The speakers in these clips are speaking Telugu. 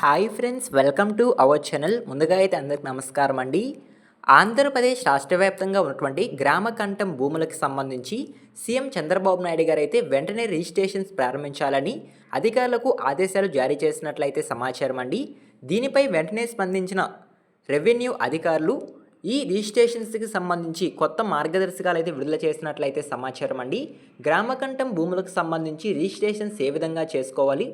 Hi friends, welcome to our channel. ముందుగా అయితే అందరికి నమస్కారం అండి. ఆంధ్రప్రదేశ్ రాష్ట్ర వ్యాప్తంగా ఉన్నటువంటి గ్రామ కంఠం భూములకు సంబంధించి సీఎం చంద్రబాబు నాయుడు గారు అయితే వెంటనే రిజిస్ట్రేషన్స్ ప్రారంభించాలని అధికారులకు ఆదేశాలు జారీ చేసినట్లయితే సమాచారం అండి. దీనిపై వెంటనే స్పందించిన రెవెన్యూ అధికారులు ఈ రిజిస్ట్రేషన్స్కి సంబంధించి కొత్త మార్గదర్శకాలు అయితే విడుదల చేసినట్లయితే సమాచారం అండి. గ్రామ కంఠం భూములకు సంబంధించి రిజిస్ట్రేషన్స్ ఏ విధంగా చేసుకోవాలి,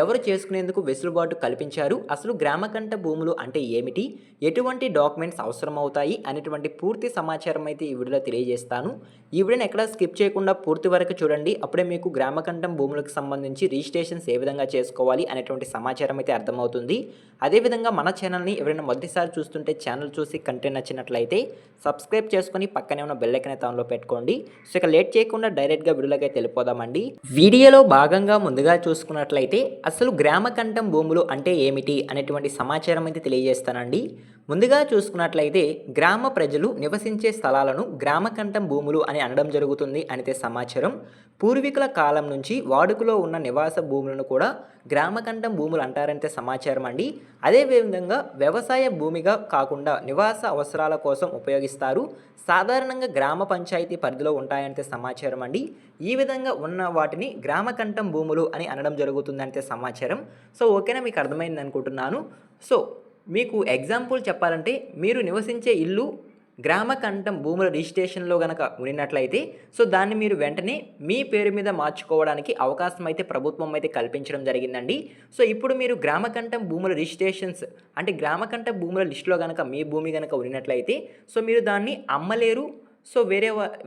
ఎవరు చేసుకునేందుకు వెసులుబాటు కల్పించారు, అసలు గ్రామకంఠ భూములు అంటే ఏమిటి, ఎటువంటి డాక్యుమెంట్స్ అవసరమవుతాయి అనేటువంటి పూర్తి సమాచారం అయితే ఈ వీడియోలో తెలియజేస్తాను. ఈ వీడియోని ఎక్కడ స్కిప్ చేయకుండా పూర్తి వరకు చూడండి. అప్పుడే మీకు గ్రామకంఠం భూములకు సంబంధించి రిజిస్ట్రేషన్స్ ఏ విధంగా చేసుకోవాలి అనేటువంటి సమాచారం అయితే అర్థమవుతుంది. అదేవిధంగా మన ఛానల్ని ఎవరైనా మొదటిసారి చూస్తుంటే ఛానల్ చూసి కంటెంట్ నచ్చినట్లయితే సబ్స్క్రైబ్ చేసుకొని పక్కనే ఉన్న బెల్ ఐకాన్ అయితే ఆన్లో పెట్టుకోండి. సో ఇక లేట్ చేయకుండా డైరెక్ట్గా వీడియోలోకి అయితే వెళ్ళిపోదామండి. వీడియోలో భాగంగా ముందుగా చూసుకున్నట్లయితే అసలు గ్రామకంఠం భూములు అంటే ఏమిటి అనేటువంటి సమాచారం అయితే తెలియజేస్తానండి. ముందుగా చూసుకున్నట్లయితే గ్రామ ప్రజలు నివసించే స్థలాలను గ్రామకంఠం భూములు అని అనడం జరుగుతుంది అయితే సమాచారం. పూర్వీకుల కాలం నుంచి వాడుకలో ఉన్న నివాస భూములను కూడా గ్రామకంఠం భూములు అంటారంటే సమాచారం అండి. అదేవిధంగా వ్యవసాయ భూమిగా కాకుండా నివాస అవసరాల కోసం ఉపయోగిస్తారు. సాధారణంగా గ్రామ పంచాయతీ పరిధిలో ఉంటాయంటే సమాచారం అండి. ఈ విధంగా ఉన్న వాటిని గ్రామకంఠం భూములు అని అనడం జరుగుతుందంటే సమాచారం. సో ఓకేనా, మీకు అర్థమైంది అనుకుంటున్నాను. సో మీకు ఎగ్జాంపుల్ చెప్పాలంటే మీరు నివసించే ఇల్లు గ్రామకంఠం భూముల రిజిస్ట్రేషన్లో కనుక ఉన్నట్లయితే సో దాన్ని మీరు వెంటనే మీ పేరు మీద మార్చుకోవడానికి అవకాశం అయితే ప్రభుత్వం అయితే కల్పించడం జరిగిందండి. సో ఇప్పుడు మీరు గ్రామకంఠం భూముల రిజిస్ట్రేషన్స్ అంటే గ్రామకంఠ భూముల లిస్టులో కనుక మీ భూమి కనుక ఉన్నట్లయితే సో మీరు దాన్ని అమ్మలేరు. సో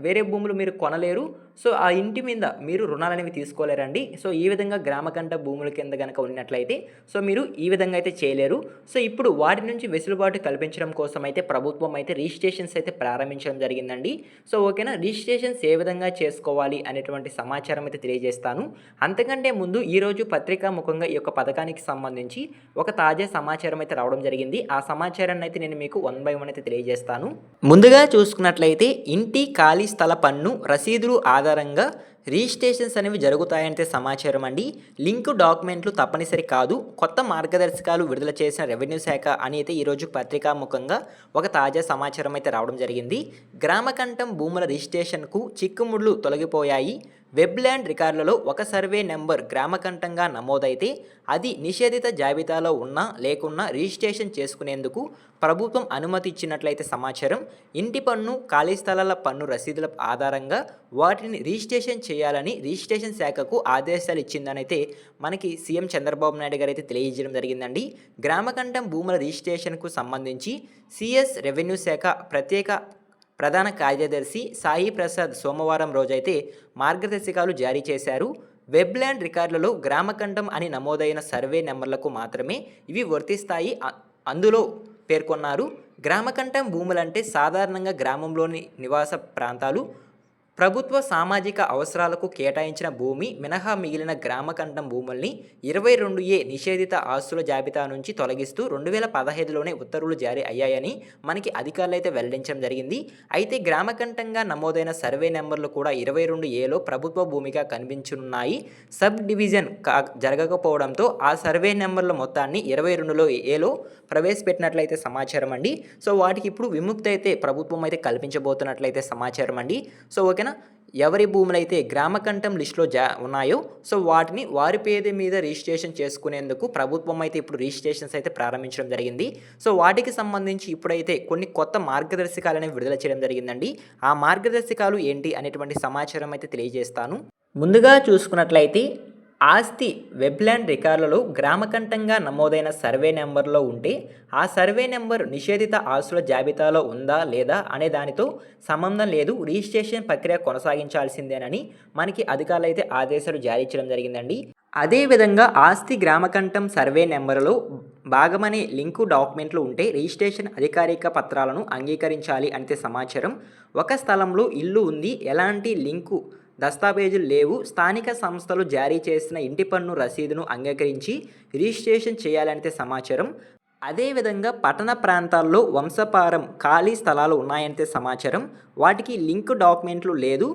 వేరే భూములు మీరు కొనలేరు. సో ఆ ఇంటి మీద మీరు రుణాలు అనేవి తీసుకోలేరండి. సో ఈ విధంగా గ్రామకంఠ భూముల కింద కనుక ఉన్నట్లయితే సో మీరు ఈ విధంగా అయితే చేయలేరు. సో ఇప్పుడు వాటి నుంచి వెసులుబాటు కల్పించడం కోసం అయితే ప్రభుత్వం అయితే రిజిస్ట్రేషన్స్ అయితే ప్రారంభించడం జరిగిందండి. సో ఓకేనా, రిజిస్ట్రేషన్స్ ఏ విధంగా చేసుకోవాలి అనేటువంటి సమాచారం అయితే తెలియజేస్తాను. అంతకంటే ముందు ఈరోజు పత్రికా ముఖంగా ఈ యొక్క పథకానికి సంబంధించి ఒక తాజా సమాచారం అయితే రావడం జరిగింది. ఆ సమాచారాన్ని అయితే నేను మీకు 1 by 1 అయితే తెలియజేస్తాను. ముందుగా చూసుకున్నట్లయితే ఇంటి ఖాళీ స్థల పన్ను రసీదులు ఆధారంగా రిజిస్ట్రేషన్స్ అనేవి జరుగుతాయంటే సమాచారం అండి. లింకు డాక్యుమెంట్లు తప్పనిసరి కాదు. కొత్త మార్గదర్శకాలు విడుదల చేసిన రెవెన్యూ శాఖ అని అయితే ఈరోజు పత్రికాముఖంగా ఒక తాజా సమాచారం అయితే రావడం జరిగింది. గ్రామకంఠం భూముల రిజిస్ట్రేషన్కు చిక్కుముడులు తొలగిపోయాయి. వెబ్ల్యాండ్ రికార్డులలో ఒక సర్వే నెంబర్ గ్రామకంఠంగా నమోదైతే అది నిషేధిత జాబితాలో ఉన్నా లేకున్నా రిజిస్ట్రేషన్ చేసుకునేందుకు ప్రభుత్వం అనుమతి ఇచ్చినట్లయితే సమాచారం. ఇంటి పన్ను, ఖాళీ స్థలాల పన్ను రసీదుల ఆధారంగా వాటిని రిజిస్ట్రేషన్ చేయాలని రిజిస్ట్రేషన్ శాఖకు ఆదేశాలు ఇచ్చిందని అయితే మనకి సీఎం చంద్రబాబు నాయుడు గారు అయితే తెలియజేయడం జరిగిందండి. గ్రామకంఠం భూముల రిజిస్ట్రేషన్కు సంబంధించి సిఎస్ రెవెన్యూ శాఖ ప్రధాన కార్యదర్శి సాయి ప్రసాద్ సోమవారం రోజైతే మార్గదర్శకాలు జారీ చేశారు. వెబ్ల్యాండ్ రికార్డులలో గ్రామకంఠం అని నమోదైన సర్వే నెంబర్లకు మాత్రమే ఇవి వర్తిస్తాయి అందులో పేర్కొన్నారు. గ్రామకంఠం భూములంటే సాధారణంగా గ్రామంలోని నివాస ప్రాంతాలు, ప్రభుత్వ సామాజిక అవసరాలకు కేటాయించిన భూమి మినహా మిగిలిన గ్రామకంఠం భూముల్ని 22A నిషేధిత ఆస్తుల జాబితా నుంచి తొలగిస్తూ 2015లోనే ఉత్తర్వులు జారీ అయ్యాయని మనకి అధికారులు అయితే వెల్లడించడం జరిగింది. అయితే గ్రామకంఠంగా నమోదైన సర్వే నెంబర్లు కూడా 22Aలో ప్రభుత్వ భూమిగా కనిపించనున్నాయి. సబ్ డివిజన్ జరగకపోవడంతో ఆ సర్వే నెంబర్ల మొత్తాన్ని 22Aలో ప్రవేశపెట్టినట్లయితే సమాచారం అండి. సో వాటికి ఇప్పుడు విముక్తి అయితే ప్రభుత్వం అయితే కల్పించబోతున్నట్లయితే సమాచారం అండి. సో ఓకేనా, ఎవరి భూములైతే గ్రామకంఠం లిస్టులో ఉన్నాయో సో వాటిని వారి పేరు మీద రిజిస్ట్రేషన్ చేసుకునేందుకు ప్రభుత్వం అయితే ఇప్పుడు రిజిస్ట్రేషన్స్ అయితే ప్రారంభించడం జరిగింది. సో వాటికి సంబంధించి ఇప్పుడైతే కొన్ని కొత్త మార్గదర్శకాలు అనేవి విడుదల చేయడం జరిగిందండి. ఆ మార్గదర్శకాలు ఏంటి అనేటువంటి సమాచారం అయితే తెలియజేస్తాను. ముందుగా చూసుకున్నట్లయితే ఆస్తి వెబ్ల్యాండ్ రికార్డులలో గ్రామకంఠంగా నమోదైన సర్వే నెంబర్లో ఉంటే ఆ సర్వే నెంబర్ నిషేధిత ఆస్తుల జాబితాలో ఉందా లేదా అనే దానితో సంబంధం లేదు. రిజిస్ట్రేషన్ ప్రక్రియ కొనసాగించాల్సిందేనని మనకి అధికారులు అయితే ఆదేశాలు జారీ చేయడం జరిగిందండి. అదేవిధంగా ఆస్తి గ్రామకంఠం సర్వే నెంబర్లో భాగమనే లింకు డాక్యుమెంట్లు ఉంటే రిజిస్ట్రేషన్ అధికారిక పత్రాలను అంగీకరించాలి అంటే సమాచారం. ఒక స్థలంలో ఇల్లు ఉంది, ఎలాంటి లింకు దస్తావేజులు లేవు, స్థానిక సంస్థలు జారీ చేసిన ఇంటి పన్ను రసీదును అంగీకరించి రిజిస్ట్రేషన్ చేయాలంటే సమాచారం. అదేవిధంగా పట్టణ ప్రాంతాల్లో వంశపారం ఖాళీ స్థలాలు ఉన్నాయంటే సమాచారం. వాటికి లింక్ డాక్యుమెంట్లు లేదు,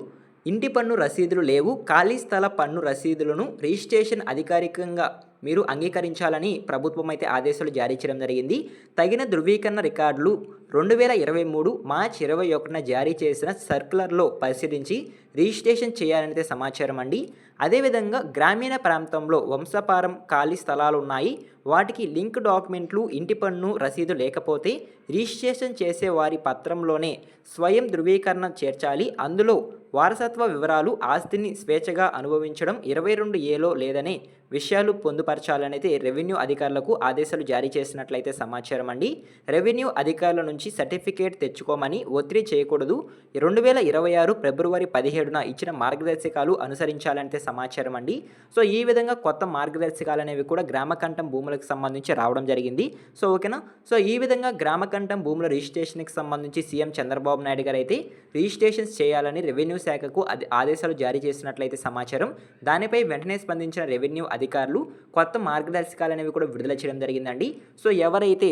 ఇంటి పన్ను రసీదులు లేవు, ఖాళీ స్థల పన్ను రసీదులను రిజిస్ట్రేషన్ అధికారికంగా మీరు అంగీకరించాలని ప్రభుత్వం అయితే ఆదేశాలు జారీ చేయడం జరిగింది. తగిన ధృవీకరణ రికార్డులు 2023 మార్చి 21న జారీ చేసిన సర్క్యులర్లో పరిశీలించి రిజిస్ట్రేషన్ చేయాలనైతే సమాచారం అండి. అదేవిధంగా గ్రామీణ ప్రాంతంలో వంశపారం ఖాళీ స్థలాలు ఉన్నాయి, వాటికి లింక్ డాక్యుమెంట్లు, ఇంటి పన్ను రసీదు లేకపోతే రిజిస్ట్రేషన్ చేసే వారి పత్రంలోనే స్వయం ధృవీకరణ చేర్చాలి. అందులో వారసత్వ వివరాలు, ఆస్తిని స్వేచ్ఛగా అనుభవించడం 22(a)లో లేదనే విషయాలు పొందుపరచాలనైతే రెవెన్యూ అధికారులకు ఆదేశాలు జారీ చేసినట్లయితే సమాచారం అండి. రెవెన్యూ అధికారుల నుంచి సర్టిఫికేట్ తెచ్చుకోమని ఒత్తిడి చేయకూడదు. 2026 ఫిబ్రవరి 17న ఇచ్చిన మార్గదర్శకాలు అనుసరించాలంటే సమాచారం అండి. సో ఈ విధంగా కొత్త మార్గదర్శకాలు అనేవి కూడా గ్రామకంఠం భూములకు సంబంధించి రావడం జరిగింది. సో ఓకేనా. సో ఈ విధంగా గ్రామకంఠం భూముల రిజిస్ట్రేషన్కి సంబంధించి సీఎం చంద్రబాబు నాయుడు గారు అయితే రిజిస్ట్రేషన్స్ చేయాలని రెవెన్యూ శాఖకు ఆదేశాలు జారీ చేసినట్లయితే సమాచారం. దానిపై వెంటనే స్పందించిన రెవెన్యూ అధికారులు కొత్త మార్గదర్శకాలు అనేవి కూడా విడుదల చేయడం జరిగిందండి. సో ఎవరైతే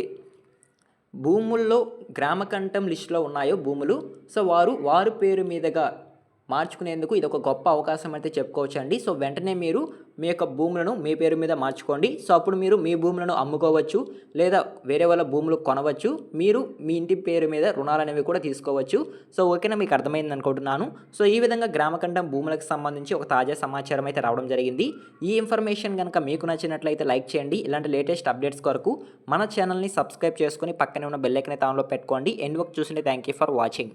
భూముల్లో గ్రామకంఠం లిస్టులో ఉన్నాయో భూములు, సో వారు పేరు మీదుగా మార్చుకునేందుకు ఇది ఒక గొప్ప అవకాశం అయితే చెప్పుకోవచ్చు అండి. సో వెంటనే మీరు మీ యొక్క భూములను మీ పేరు మీద మార్చుకోండి. సో అప్పుడు మీరు మీ భూములను అమ్ముకోవచ్చు, లేదా వేరే వాళ్ళ భూములు కొనవచ్చు. మీరు మీ ఇంటి పేరు మీద రుణాలు అనేవి కూడా తీసుకోవచ్చు. సో ఓకేనా, మీకు అర్థమైంది అనుకుంటున్నాను. సో ఈ విధంగా గ్రామకంఠం భూములకు సంబంధించి ఒక తాజా సమాచారం అయితే రావడం జరిగింది. ఈ ఇన్ఫర్మేషన్ కనుక మీకు నచ్చినట్లయితే లైక్ చేయండి. ఇలాంటి లేటెస్ట్ అప్డేట్స్ కొరకు మన ఛానల్ని సబ్స్క్రైబ్ చేసుకొని పక్కనే ఉన్న బెల్ ఐకాన్ అయితే ఆన్లో పెట్టుకోండి. ఎండ్ వరకు చూసింటే థ్యాంక్ యూ ఫర్ వాచింగ్.